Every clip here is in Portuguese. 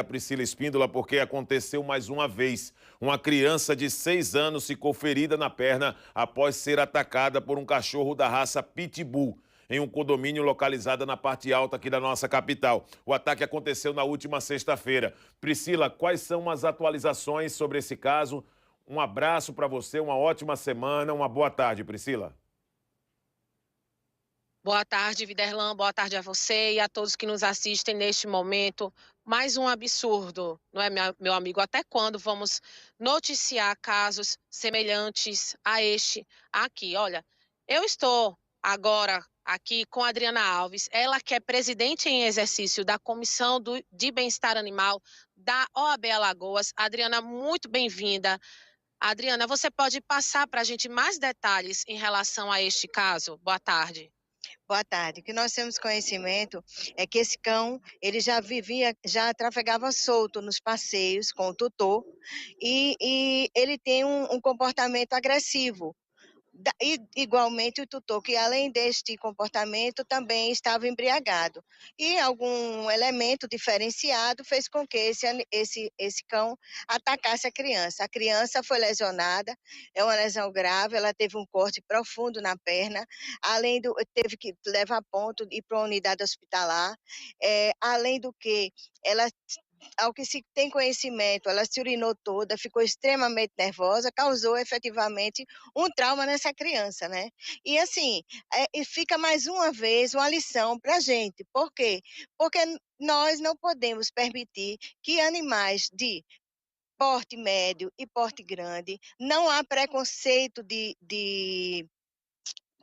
Priscila Espíndola, porque aconteceu mais uma vez. Uma criança de 6 anos ficou ferida na perna após ser atacada por um cachorro da raça Pitbull em um condomínio localizado na parte alta aqui da nossa capital. O ataque aconteceu na última sexta-feira. Priscila, quais são as atualizações sobre esse caso? Um abraço para você, uma ótima semana, uma boa tarde, Priscila. Boa tarde, Viderlan. Boa tarde a você e a todos que nos assistem neste momento. Mais um absurdo, não é, meu amigo? Até quando vamos noticiar casos semelhantes a este aqui? Olha, eu estou agora aqui com a Adriana Alves, ela que é presidente em exercício da Comissão de Bem-Estar Animal da OAB Alagoas. Adriana, muito bem-vinda. Adriana, você pode passar para a gente mais detalhes em relação a este caso? Boa tarde. Boa tarde. O que nós temos conhecimento é que esse cão, ele já trafegava solto nos passeios com o tutor e ele tem um comportamento agressivo. Igualmente o tutor, que além deste comportamento também estava embriagado. E algum elemento diferenciado fez com que esse cão atacasse a criança. A criança foi lesionada, é uma lesão grave, ela teve um corte profundo na perna, teve que levar ponto e ir para uma unidade hospitalar, além do que ela, ao que se tem conhecimento, ela se urinou toda, ficou extremamente nervosa, causou efetivamente um trauma nessa criança, né? E assim, e fica mais uma vez uma lição para a gente. Por quê? Porque nós não podemos permitir que animais de porte médio e porte grande, não há preconceito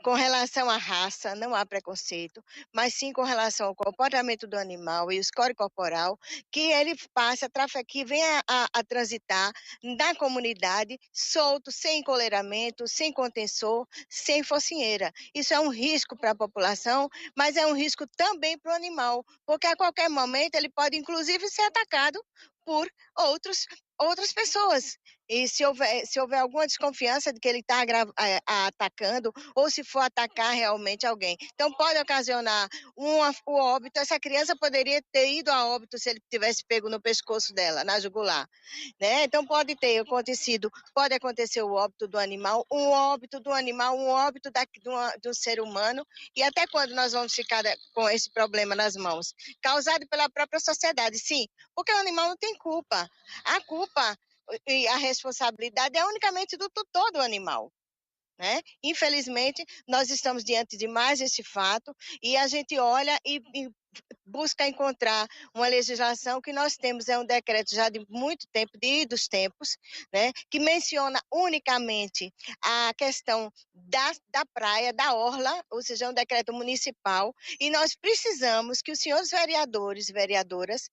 com relação à raça, não há preconceito, mas sim com relação ao comportamento do animal e o score corporal, que ele passe a trafegar, que venha a transitar na comunidade solto, sem encoleiramento, sem contensor, sem focinheira. Isso é um risco para a população, mas é um risco também para o animal, porque a qualquer momento ele pode inclusive ser atacado por outras pessoas. E se houver alguma desconfiança de que ele está atacando, ou se for atacar realmente alguém. Então, pode ocasionar o óbito. Essa criança poderia ter ido a óbito se ele tivesse pego no pescoço dela, na jugular, né? Então, pode acontecer o óbito do animal, um óbito do animal, um óbito de um ser humano, e até quando nós vamos ficar com esse problema nas mãos? Causado pela própria sociedade, sim, porque o animal não tem culpa. A culpa e a responsabilidade é unicamente do tutor do animal, né? Infelizmente, nós estamos diante de mais esse fato e a gente olha e busca encontrar uma legislação que nós temos, é um decreto já de muito tempo, dos tempos, né, que menciona unicamente a questão da praia, da orla, ou seja, é um decreto municipal, e nós precisamos que os senhores vereadores e vereadoras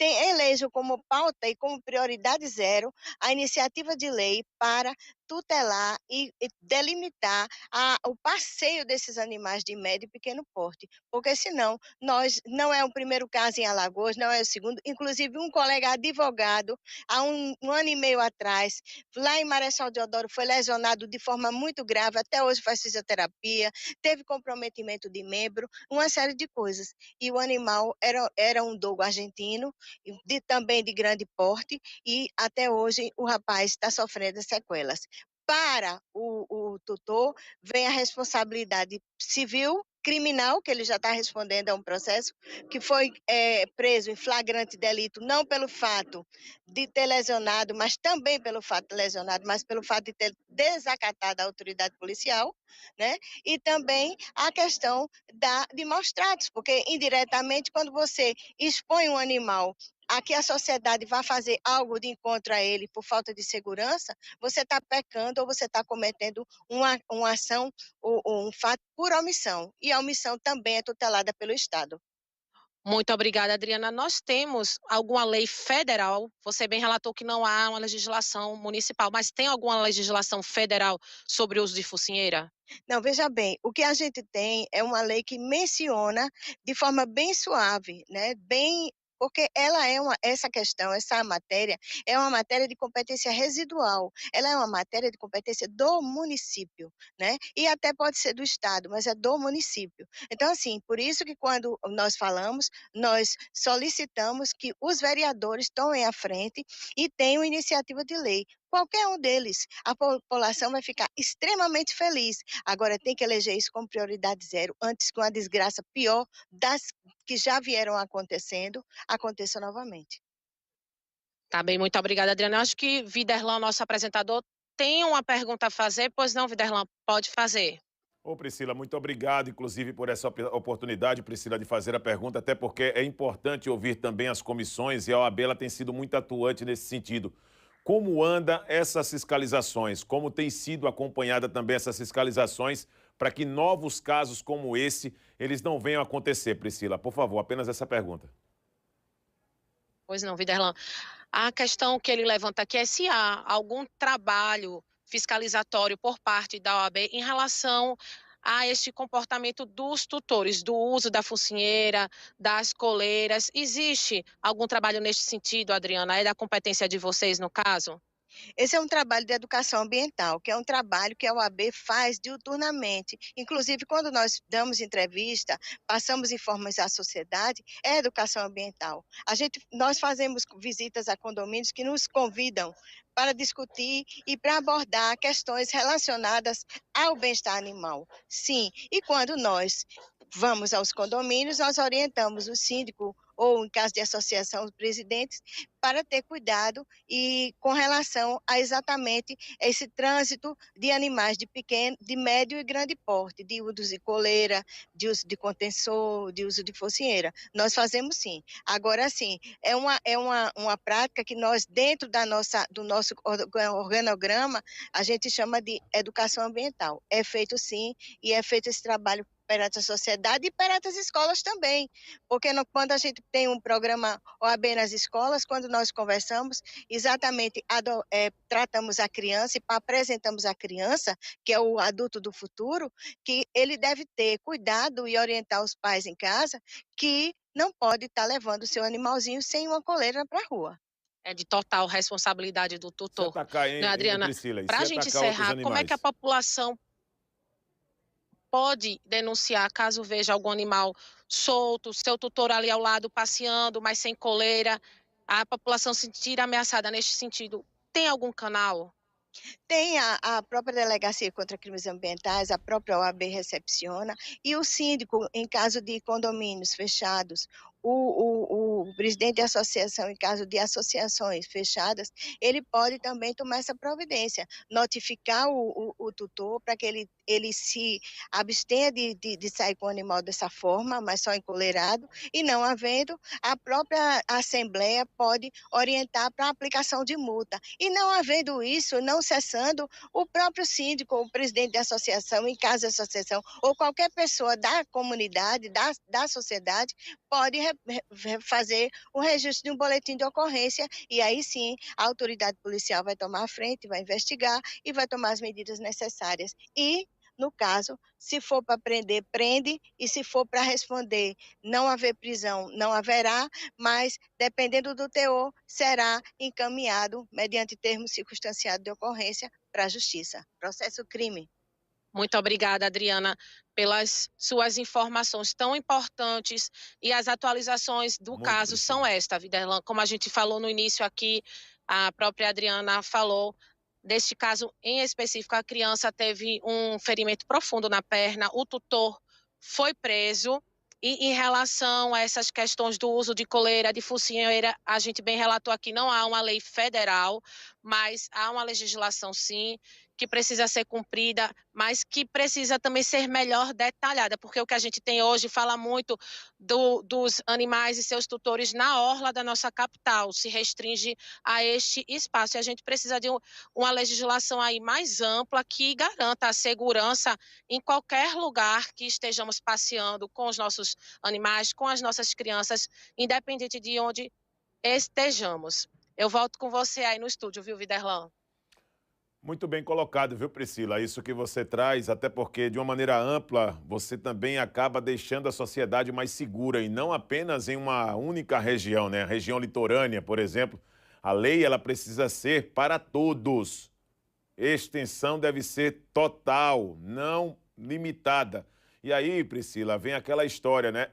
elejam como pauta e como prioridade zero a iniciativa de lei para tutelar e delimitar o passeio desses animais de médio e pequeno porte, porque senão não é o primeiro caso em Alagoas, não é o segundo, inclusive um colega advogado, há um ano e meio atrás, lá em Marechal Deodoro, foi lesionado de forma muito grave, até hoje faz fisioterapia, teve comprometimento de membro, uma série de coisas, e o animal era um dogo argentino, também de grande porte, e até hoje o rapaz está sofrendo sequelas. Para o tutor, vem a responsabilidade civil, criminal, que ele já está respondendo a um processo, que foi preso em flagrante delito, não pelo fato de ter lesionado, mas também pelo fato de lesionado, mas pelo fato de ter desacatado a autoridade policial, né? E também a questão de maus tratos, porque indiretamente, quando você expõe um animal a que a sociedade vai fazer algo de encontro a ele por falta de segurança, você está pecando ou você está cometendo uma ação ou um fato por omissão. E a omissão também é tutelada pelo Estado. Muito obrigada, Adriana. Nós temos alguma lei federal, você bem relatou que não há uma legislação municipal, mas tem alguma legislação federal sobre o uso de focinheira? Não, veja bem, o que a gente tem é uma lei que menciona de forma bem suave, né, bem porque essa questão, essa matéria, é uma matéria de competência residual, ela é uma matéria de competência do município, né? E até pode ser do estado, mas é do município. Então, assim, por isso que quando nós falamos, nós solicitamos que os vereadores tomem a frente e tenham iniciativa de lei. Qualquer um deles, a população vai ficar extremamente feliz. Agora, tem que eleger isso como prioridade zero, antes que uma desgraça pior das que já vieram acontecendo, aconteça novamente. Tá bem, muito obrigada, Adriana. Eu acho que Viderlan, nosso apresentador, tem uma pergunta a fazer, pois não, Viderlan, pode fazer. Ô Priscila, muito obrigado, inclusive, por essa oportunidade, Priscila, de fazer a pergunta, até porque é importante ouvir também as comissões e a OAB ela tem sido muito atuante nesse sentido. Como anda essas fiscalizações? Como tem sido acompanhada também essas fiscalizações para que novos casos como esse, eles não venham a acontecer, Priscila? Por favor, apenas essa pergunta. Pois não, Viderlan. A questão que ele levanta aqui é se há algum trabalho fiscalizatório por parte da OAB em relação a este comportamento dos tutores, do uso da focinheira, das coleiras. Existe algum trabalho neste sentido, Adriana? É da competência de vocês, no caso? Esse é um trabalho de educação ambiental, que é um trabalho que a OAB faz diuturnamente. Inclusive, quando nós damos entrevista, passamos informações à sociedade, é educação ambiental. Nós fazemos visitas a condomínios que nos convidam para discutir e para abordar questões relacionadas ao bem-estar animal. Sim, e quando nós vamos aos condomínios, nós orientamos o síndico ou, em caso de associação, os presidentes, para ter cuidado e com relação a exatamente esse trânsito de animais de pequeno, de médio e grande porte, de uso de coleira, de uso de contensor, de uso de focinheira. Nós fazemos sim. Agora sim, uma prática que nós, dentro do nosso organograma, a gente chama de educação ambiental. É feito sim, e é feito esse trabalho perante a sociedade e perante as escolas também, porque quando a gente tem um programa OAB nas escolas, quando nós conversamos, exatamente tratamos a criança e apresentamos a criança, que é o adulto do futuro, que ele deve ter cuidado e orientar os pais em casa, que não pode estar levando o seu animalzinho sem uma coleira para a rua. É de total responsabilidade do Se tutor, atacar, né, hein, Adriana? Priscila? E Para se a gente atacar outros encerrar, como é que a animais? população pode denunciar caso veja algum animal solto, seu tutor ali ao lado passeando, mas sem coleira, a população se sentir ameaçada neste sentido? Tem algum canal? Tem a própria Delegacia contra Crimes Ambientais, a própria OAB recepciona, e o síndico, em caso de condomínios fechados, o presidente da associação, em caso de associações fechadas, ele pode também tomar essa providência, notificar o tutor para que ele se abstenha de sair com o animal dessa forma, mas só encoleirado, e não havendo, a própria Assembleia pode orientar para a aplicação de multa. E não havendo isso, não cessando, o próprio síndico, o presidente da associação, em caso da associação, ou qualquer pessoa da comunidade, da sociedade, pode fazer o registro de um boletim de ocorrência, e aí sim a autoridade policial vai tomar a frente, vai investigar e vai tomar as medidas necessárias. E, no caso, se for para prender, prende, e se for para responder, não haver prisão, não haverá, mas, dependendo do teor, será encaminhado, mediante termo circunstanciado de ocorrência, para a Justiça. Processo crime. Muito obrigada, Adriana, pelas suas informações tão importantes, e as atualizações do Muito, caso Priscila. são esta, Viderlan. Como a gente falou no início aqui, a própria Adriana falou deste caso em específico. A criança teve um ferimento profundo na perna, o tutor foi preso. E em relação a essas questões do uso de coleira, de focinheira, a gente bem relatou aqui, não há uma lei federal, mas há uma legislação sim, que precisa ser cumprida, mas que precisa também ser melhor detalhada, porque o que a gente tem hoje fala muito dos animais e seus tutores na orla da nossa capital, se restringe a este espaço, e a gente precisa de uma legislação aí mais ampla que garanta a segurança em qualquer lugar que estejamos passeando com os nossos animais, com as nossas crianças, independente de onde estejamos. Eu volto com você aí no estúdio, viu, Viderlan? Muito bem colocado, viu, Priscila? Isso que você traz, até porque, de uma maneira ampla, você também acaba deixando a sociedade mais segura e não apenas em uma única região, né? A região litorânea, por exemplo. A lei, ela precisa ser para todos. Extensão deve ser total, não limitada. E aí, Priscila, vem aquela história, né?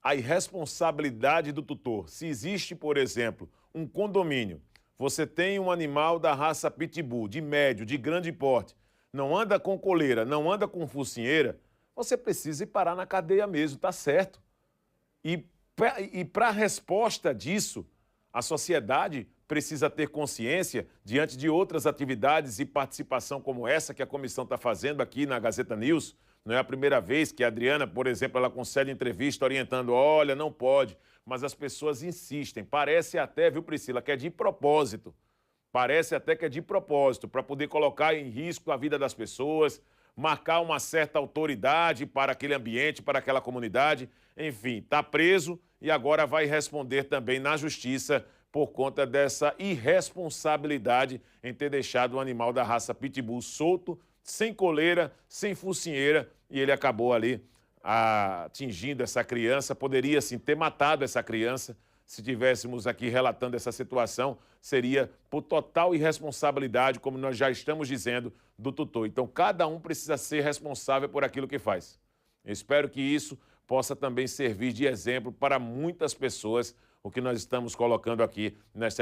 A irresponsabilidade do tutor. Se existe, por exemplo, um condomínio, você tem um animal da raça Pitbull, de médio, de grande porte, não anda com coleira, não anda com focinheira, você precisa ir parar na cadeia mesmo, tá certo? E para a resposta disso, a sociedade precisa ter consciência diante de outras atividades e participação como essa que a comissão está fazendo aqui na Gazeta News. Não é a primeira vez que a Adriana, por exemplo, ela concede entrevista orientando, olha, não pode, mas as pessoas insistem. Parece até, viu, Priscila, que é de propósito. Parece até que é de propósito, para poder colocar em risco a vida das pessoas, marcar uma certa autoridade para aquele ambiente, para aquela comunidade. Enfim, está preso e agora vai responder também na justiça por conta dessa irresponsabilidade em ter deixado o animal da raça Pitbull solto, sem coleira, sem focinheira, e ele acabou ali atingindo essa criança. Poderia, sim, ter matado essa criança. Se tivéssemos aqui relatando essa situação, seria por total irresponsabilidade, como nós já estamos dizendo, do tutor. Então, cada um precisa ser responsável por aquilo que faz. Eu espero que isso possa também servir de exemplo para muitas pessoas, o que nós estamos colocando aqui nesta